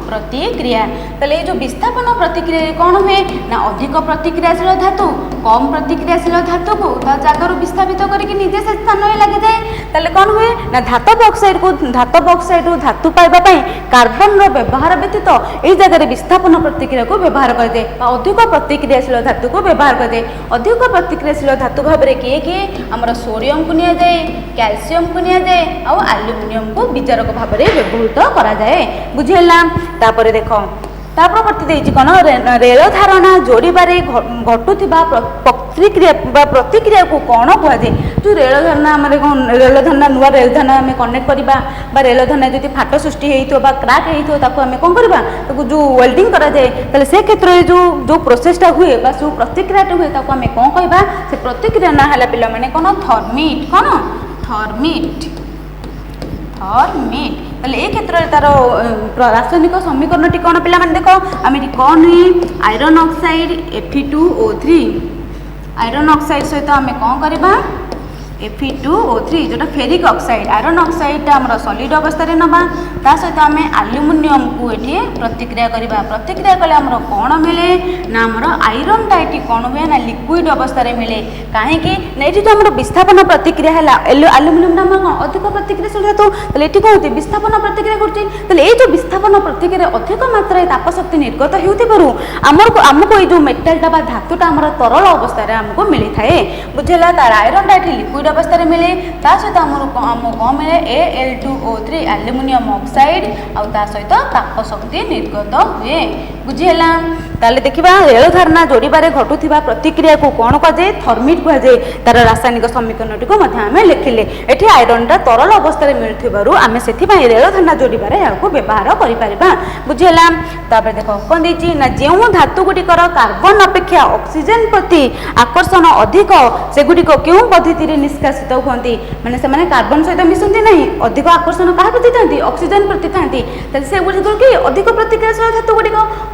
प्रतिक्रिया। ताले जो विस्थापन प्रतिक्रिया कौन हुए ना अधिक प्रतिक्रियाशील धातु कम प्रतिक्रियाशील धातु को ता जगह विस्थापित करके निजे से स्थान में लगे जाए। ताले कौन हुए ना धातब ऑक्साइड धातु पाइबा पई कार्बन रो व्यवहार व्यतीत एई जगह विस्थापन प्रतिक्रिया को व्यवहार कर दे अधिक प्रतिक्रियाशील धातु को व्यवहार कर दे। अधिक प्रतिक्रियाशील धातु भाव में किए हमर सोडियम को निया जाए कैल्शियम को निया जाए और एल्युमिनियम को विचारक भाव में व्यवहृत करा जाए। बुझेला तापर देखो तापर प्रति देछि कोन रेल धारणा जोड़ीबारे घटुथिबा प्रतिक्रिया को कौन कह जाए। जो रेल धारणा आम रेल धारणा नुआ रेल धारणा आम कनेक्ट करवा बा रेल धारणा जदि फाट सृष्टि होता क्राक होता आम कौन करवा ताको जो वेल्डिंग करा जाए ताले से क्षेत्र में जो जो प्रोसेसटा हुए बा जो प्रतिक्रियाटा हुए ताको आम कौन कहबा से प्रतिक्रिया ना हला पिला माने कोन थर्मिट कोन थर्मिट थर्मिट। ताले ए क्षेत्र में तार रासायनिक समीकरण टी कौन पिला माने देखो आम कौन iron oxide Fe2O3 iron oxide सहित आम कौन करवा Fe2O3 जोटा फेरिक ऑक्साइड आयरन ऑक्साइड आमर सॉलिड अवस्था रे नबा ता सहित आम एल्युमिनियम को एठी प्रतिक्रिया करबा। प्रतिक्रिया कले आमर कोन मिले ना आमर आयरन टा एठी कोन हुए ना लिक्विड अवस्था रे मिले काहे कि नेठी जो आमर विस्थापन प्रतिक्रिया हला एल्युमिनियम ना आमर अधिक प्रतिक्रियाशील धातु तले एठी कोन विस्थापन प्रतिक्रिया करछि तले ए जो विस्थापन प्रतिक्रिया अधिक मात्रा ताप शक्ति निर्गत हेउथिबारु हमको ए जो मेटल टा बा धातु टा आमर तरल अवस्था रे हमको मिली थाए। बुझेला तार आयरन टा एठी लिक्विड अवस्था रे मिले ता सहित आमर कौन मिले Al2O3 एल्युमिनियम ऑक्साइड आ ता सहित ताप शक्ति निर्गत हुए। बुझेला ताले देखिबा रेल धारणा जोड़ीबारे घटुथिबा प्रतिक्रिया को कौन कह जाए थर्मिट कह जाए। तार रासायनिक समीकरण टी को मध्य आमे लिखिले एठी आयरन टा तरल अवस्था रे मिलथिबारु आमे सेथि पई रेल धारणा जोड़ीबारे याको व्यवहार करि परिबा। बुझेला तापर देखो कोन देछि ना जेउ धातु गुडी कर कार्बन अपेक्षा ऑक्सीजन प्रति आकर्षण अधिक से गुडी को केउ पद्धति रे निष्कासित होती माने से माने कार्बन सहित मिसंती नहीं अधिक आकर्षण कहा प्रति थांती ऑक्सीजन प्रति थांती तले से गुडी कि अधिक प्रतिक्रियाशील धातु गुडी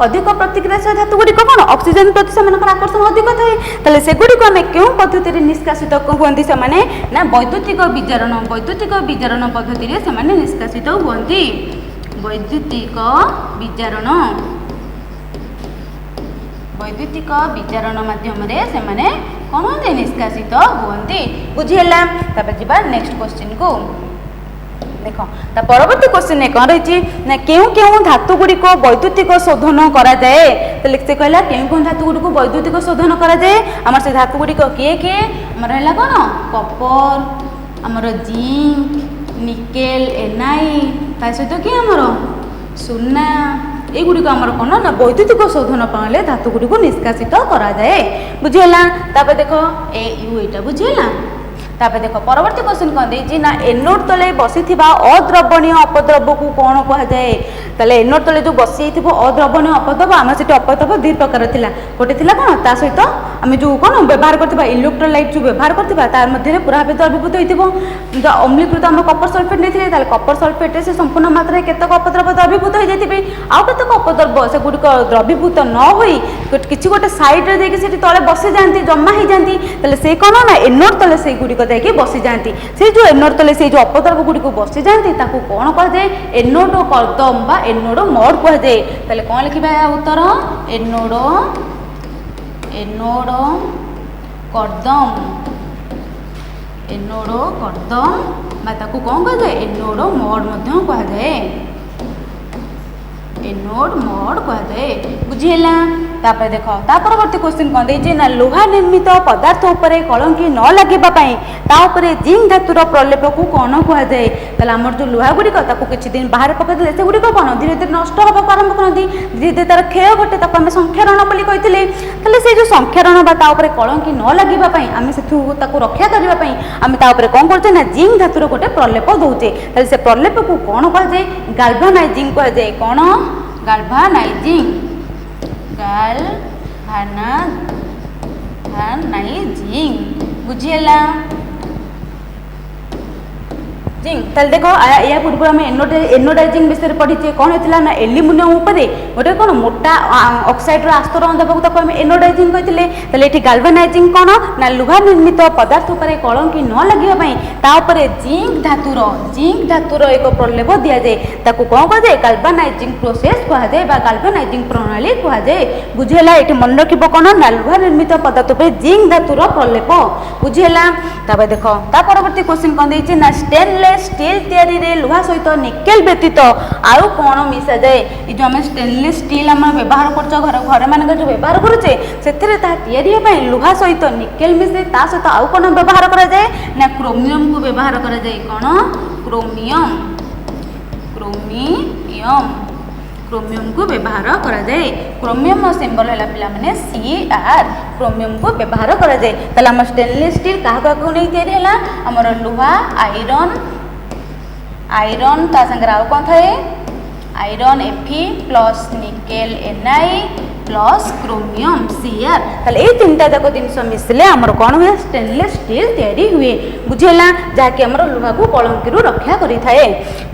अधिक प्रतिक्रियाशील धातु गुड़िक कौन ऑक्सीजन प्रति से आकर्षण अधिक थाए ताले सेगुड़िक आम क्यों पद्धति निष्कासित हुअन्ति से ना वैद्युतिक विजारण पद्धति से निष्कासित हुअन्ति वैद्युतिक विजारण माध्यम से कौन होते निष्कासित हुअन्ति बुझीगला। तापर नेक्स्ट क्वेश्चन को देख ता परवर्ती क्वेश्चन कौन रही ना क्यों धातु गुड़िक वैद्युतिक शोधन कराए तो लिखते कहला क्यों धातु गुड़िक वैद्युतिक शोधन कराए आम से धातु गुड़िक किए किए आमर है कौन कपर आमर जिंक निकेल एनआई ता सहित किए आमर सुना एगुड़िक आमर कौन ना वैद्युतिक शोधन पाले धातु गुड़िक निष्कासित कराए बुझीगला। तापर देख एटा बुझीगला। तापर देख परवर्ती क्वेश्चन कौन देती ना एनोड तले बसी अद्रवणीय अपद्रव को कौन कहुए ताले एनोड तले जो बसी अद्रवणीय अपद्रव आम से अपद्रव दुई प्रकार थिला गोटे थिला कौन ता सहित आम जो कौन व्यवहार करथिबा इलेक्ट्रोलाइट जो व्यवहार करथिबा तार मध्य पूरा भाव द्रवीभूत होइथिबो जो अम्लीकृत आम कपर सल्फेट नहीं ताले कपर सल्फेट से संपूर्ण मात्रा केतक अपद्रव द्रवीभूत हो जाइथिबे आउ केतक अपद्रव से गुड़िक द्रवीभूत न होई किछि गोटे साइड रे देखि सेठी तले बसी जांती जमा हो जाती ताले से कौन ना एनोड तले से गुड़िक जाके बसी जाती से जो एनोड तले से जो अपद्रव गुड़िक बसी जाती ताकू कौन कहुए एनोड कर्दम बा एनोड मड कहुए ताले कौन लिखा उत्तर एनोड कर्दम बा ताकू कौन कहुए एनोड मड मध्य कहुए एनोड मड कहुए बुझीगला। तापर देख ता परवर्ती क्वेश्चन कौन देती ना लुहा निर्मित पदार्थ उपरे कलंकी न लगे ताऊपर जिंक धातुर प्रलेप को कौन कहुए ताले आमर जो लुहा गुड़िक किसी दिन बाहर पकड़े से गुड़िक कौन धीरे धीरे नष्ट होगा आरंभ करती धीरे धीरे तार क्षय घटे आम संख्यारण बोली कही से जो संख्यारण बापर कलंकी न लगे आम से रक्षा करने आम कौन करते ना जिंक धातुर गोटे प्रलेप दौचे से प्रलेप को कौन कहुए गाल्भानाइजिंग कहुए कौन गाल्भानाइजिंग बुझीगला। ताले देख या पूर्व आम एनोडाइजिंग विषय पढ़ीचे कौन होता ना एल्युमिनियम उपरे गोटे कौन मोटा ऑक्साइड आस्तरण देवाक आम एनोडाइजिंग कहते ये गाल्भानाइजिंग कौन ना लुहा निर्मित पदार्थ उपरे कलंकी न लगे जिंक धातुर एक प्रलेप दि जाए ताकू कौन कहुए गाल्भानाइजिंग प्रोसेस कहुए गाल्भानाइजिंग प्रणाली कहुए बुझेगा। ये मन रख कौन ना लुहा निर्मित पदार्थ पर जिंक धातुर प्रलेप बुझेगा। तब देख ता परवर्ती क्वेश्चन कौन देती ना स्टेनलेस स्टील तैयारी रे लुहा सहित निकेल व्यतीत आउ कौन मिसा जाए ये जो आम स्टेनलेस स्टील आम व्यवहार कर घर मान जो व्यवहार करुचे से लुहा सहित निकेल मिसे ता सहित आउ कौन व्यवहार करा जाए ना क्रोमियम को व्यवहार करा जाए कौन क्रोमियम को व्यवहार करा जाए क्रोमियम सिंबल है पिला माने Cr क्रोमियम को व्यवहार करा जाए ताले हम स्टेनलेस स्टील क्या नहीं तैयारी है हमर लुहा आयरन ता संगे आउ कौन थाए iron Fe plus nickel Ni plus chromium Cr ताले ये तीनटा जाक जिनस मिसले आमर कौन हुए स्टेनलेस स्टील तैयारी हुए बुझेगा जहाँकि आमर लुहा को कलंकी रक्षा करि थाए।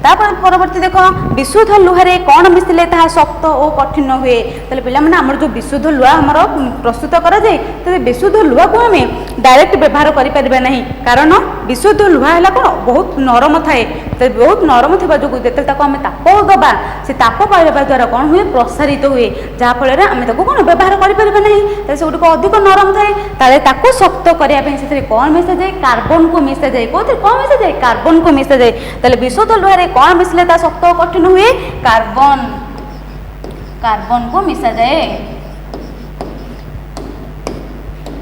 तापर परवर्ती देख विशुद्ध लुहारे कौन मिसले ताहा शक्त और कठिन हुए ताले पिला माने आमर जो विशुद्ध लुहा आमर प्रस्तुत करा जाए तो विशुद्ध लुहा को आम डायरेक्ट व्यवहार करि परिबा नहीं कारण विशुद्ध लुहा है कौन बहुत नरम थाए तो बहुत नरम थी जो जिते आम ताप दबा से ताप पाइबा द्वारा कौन हुए प्रसारित हुए जहाँफल आम कौन व्यवहार करना से गुड़िक अधिक नरम थाए ताको शक्त करने से कौन मिसा जाए कार्बन को मिसा जाए कौन कौन मिसा जाए कार्बन को मिसा जाए ताले विशुद्ध लुहारे कौन मिसले ता शक्त और कठिन हुए कार्बन को मिसा जाए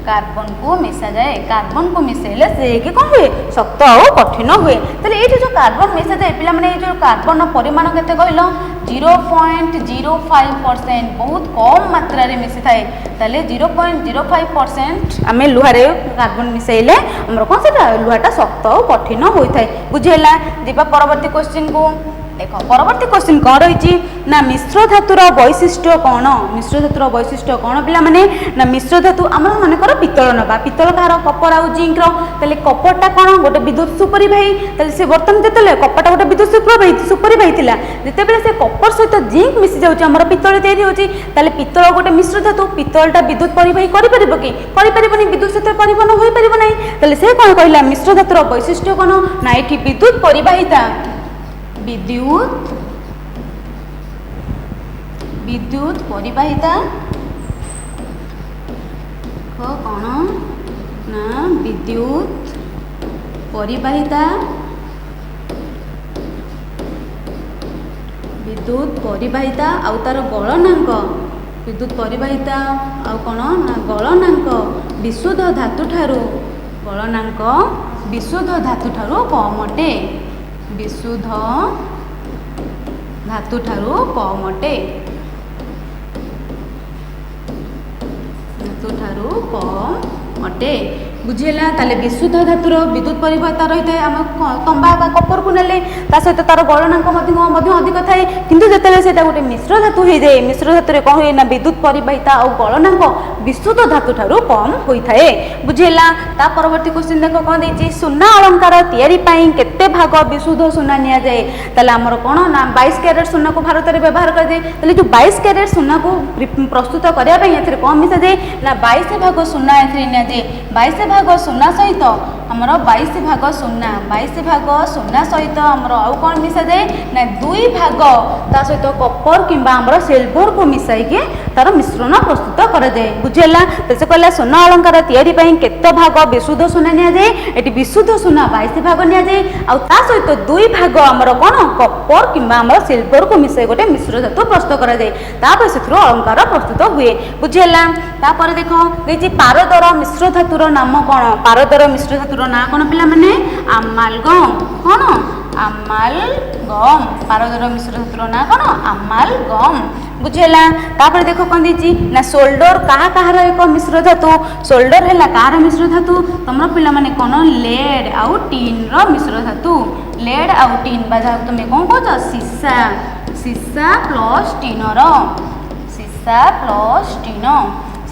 कार्बन को मिसेले से कि कौन हुए शक्त और कठिन हुए ताले ये जो कार्बन मिसा जाए पिला माने जो कार्बन परिमाण केते कहल 0.05% बहुत कम मात्रा रे मिसी थाए ताले 0.05% आमे लुहारे कार्बन मिसेले हमर कौन से लुहाटा शक्त और कठिन होई थाए बुझेला दिबा परवर्ती क्वेश्चन को देख परवर्ती क्वेश्चन कौन रही ना मिश्र धातुर वैशिष्ट्य कौन मिश्र धातुर वैशिष्ट्य कौन पिला माने ना मिश्र धातु आम मनकर पितल नवा पितल कार कपर आउ जिंक्र ताले कपरटा कौन गोटे विद्युत सुपरिवाही ताले से बर्तमान जेते कपरटा गोटे विद्युत सुपरिवाही थिला जेतेबेले से कपर सहित जिंक मिसी जाउची हमर पितल तैयारी होची ताले पितल गोटे मिश्र धातु पितलटा विद्युत परिवाही करि परिबो कि करि परिबोनी विद्युत सहित परिवहन होई परिबो नै ताले से कौन कहला मिश्र धातुर वैशिष्ट्य कौन ना एठी विद्युत परिवाहिता विद्युत परिवाहिता कौन ना विद्युत परिवाहिता आउ तार गलनांक विद्युत परिवाहिता आउ कौन ना गलनांक विशुद्ध धातु ठारू गलनांक विशुद्ध धातु ठारू कम अटे विशुद्ध धातु ठारू कम अटे धातु ठारू कम अटे बुझीला ताले विशुद्ध धातुर विद्युत परिवाहिता रही है आम तंबा बा कपर को नेले ता सहित तार गलनांक अधिक थाए किंतु जेतेबेले सेटा गोटे मिश्र धातु हो जाए मिश्र धातु कौन हुए ना विद्युत परिवाहिता और गलनांक विशुद्ध धातु ठारू कम होता है बुझीला ता परवर्ती क्वेश्चन देख कौन देछि सुना अलंकार तैयारी पई केते भाग विशुद्ध सुना निया जाए ताले हमर कोन ना 22 कैरेट सुना को भारत रे व्यवहार कर दे ताले जो 22 कैरेट सुना को प्रस्तुत करिया पई एथरे कौन मिसा जाए ना 22 भाग सुना एथरे निया जाए 22 भाग सुना सहित हमर 22 भाग सुना सहित हमर आउ कौन मिसा जाए ना 2 भाग ता सहित कपर किंबा हमर सिल्वर को मिसाई के तार मिश्रण प्रस्तुत करा जाए बुझेला तो से कहला सुना अलंकार तैयारी पई केते भाग विशुद्ध सुना निया जाए एटी विशुद्ध सुना 22 भाग निया जाए आ ता सहित 2 भाग हमर कोन कपर किंबा हमर सिल्वर को मिसाई गोटे मिश्र धातु प्रस्तुत करा जाए तापर सेथरो अलंकार प्रस्तुत हुए बुझेला तापर देखो देछि पारदर मिश्र धातुर नाम कौन पारदर मिश्र धातुर ना कौन पिला माने अमालगम कौन अमालगम पारदर मिश्र धातुर ना कौन अमालगम बुझेला तापर देखो कौन दीची ना सोल्डर कहा कहार एक मिश्र धातु सोल्डर है कहार मिश्र धातु तुम पिला माने कौन लेड आउ टीन रो मिश्र धातु लेड आउ टीन बा तुम कौन कह सीसा प्लस टीन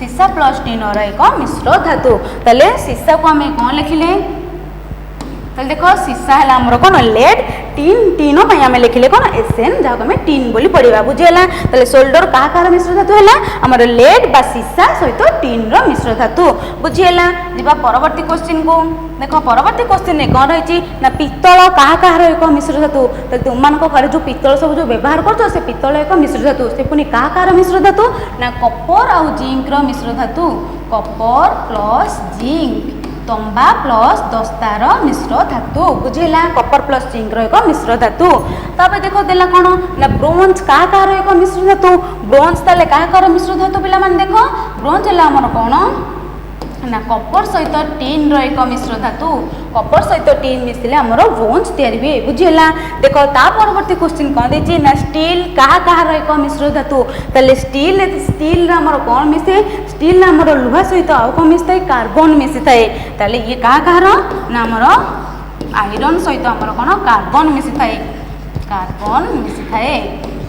सीसा प्लस टीन एक मिश्र धातु ताले सीसा को आम कौन लिखिले ताले देखो सीसा है आमर कौन लेड टीन आम लिखिले कौन एसएन जहाँ आम टीन बोली पढ़ा बुझेगा ताले सोल्डर कहा मिश्र धातु है आमर लेड बा सीसा सहित टीन रो मिश्र धातु बुझेगा जा परवर्ती क्वेश्चन को देख परवर्ती क्वेश्चन कौन रही ना पितल कहा एक मिश्र धातु तुम घर जो पितल सब जो व्यवहार कर से पितल एक मिश्र धातु से पुणी कहा मिश्र धातु ना कपर आउ जिंक रो मिश्र धातु कपर प्लस जिंक तंबा प्लस दस्तार मिश्र धातु बुझेला कपर प्लस जिंक रो एक मिश्र धातु तब देखो देला कौन ना ब्रोंज कहा एक मिश्र धातु ब्रोंज ताले कहा मिश्र धातु पिला माने देखो ब्रोंज है आमर कौन ना कपर सहित टीन रो एक मिश्र धातु कपर सहित टीन मिसले आमर ब्रोंज तैयारी हुए बुझेला देखो ता परवर्ती क्वेश्चन कौन देछि ना स्टील कहा एक मिश्र धातु ताले स्टील आमर कौन मिसे स्टील आमर लुहा सहित आउ कौन मिसता है कार्बन मिसी थाए ताले ये कहा ना आमर आयरन सहित आमर कौन कार्बन मिसी थाए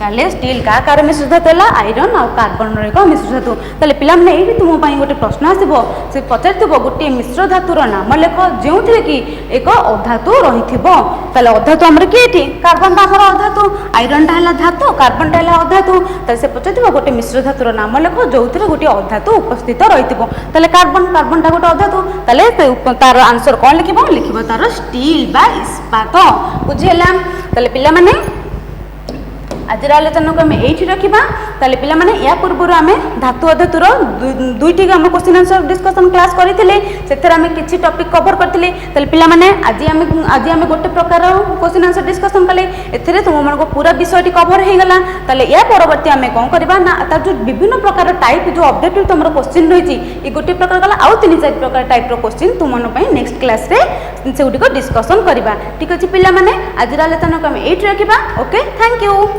ताले स्टील कहा मिश्र धातु है आयरन आउ कार्बन एक मिश्र धातु ताले पिला माने एठी तुम पई गोटे प्रश्न आसीबो से पचारथिबो गोटे मिश्र धातुर नाम लेख जेउथिरे कि एक अधातु रहिथिबो ताले अधातु हमर कि एठी कार्बन ता हमर अधातु आयरन ता हला धातु कार्बन ता हला अधातु ताले से पचारथिबो गोटे मिश्र धातुर नाम लेख जेउथिरे गोटे अधातु उपस्थित रहिथिबो ताले कार्बन ता गोटे अधातु ताले तार आंसर कोन लिखिबो तार स्टील बा इस्पात बुझेला ताले पिला माने आज आलोचना को आम ये रखा ताले पिला माने या पूर्व आम धातु अधातुर दुईटी आम क्वेश्चन आंसर डिस्कसन क्लास करते किसी टॉपिक कवर करते ताले पिला माने आज आम गोटे प्रकार क्वेश्चन आंसर डिस्कसन कले एथिरे तुम मन को पूरा विषय कवर हो गला ताले या परवर्ती आम कौन करबा ना तार जो विभिन्न प्रकार टाइप जो ऑब्जेक्टिव तुम क्वेश्चन रही ये गोटे प्रकार गला आउ 3-4 प्रकार टाइप क्वेश्चन तुम नेक्स्ट क्लास रे से गुटिक डिस्कसन करबा ठीक अछि पिला माने आज आलोचना को आम ये रखा ओके थैंक यू।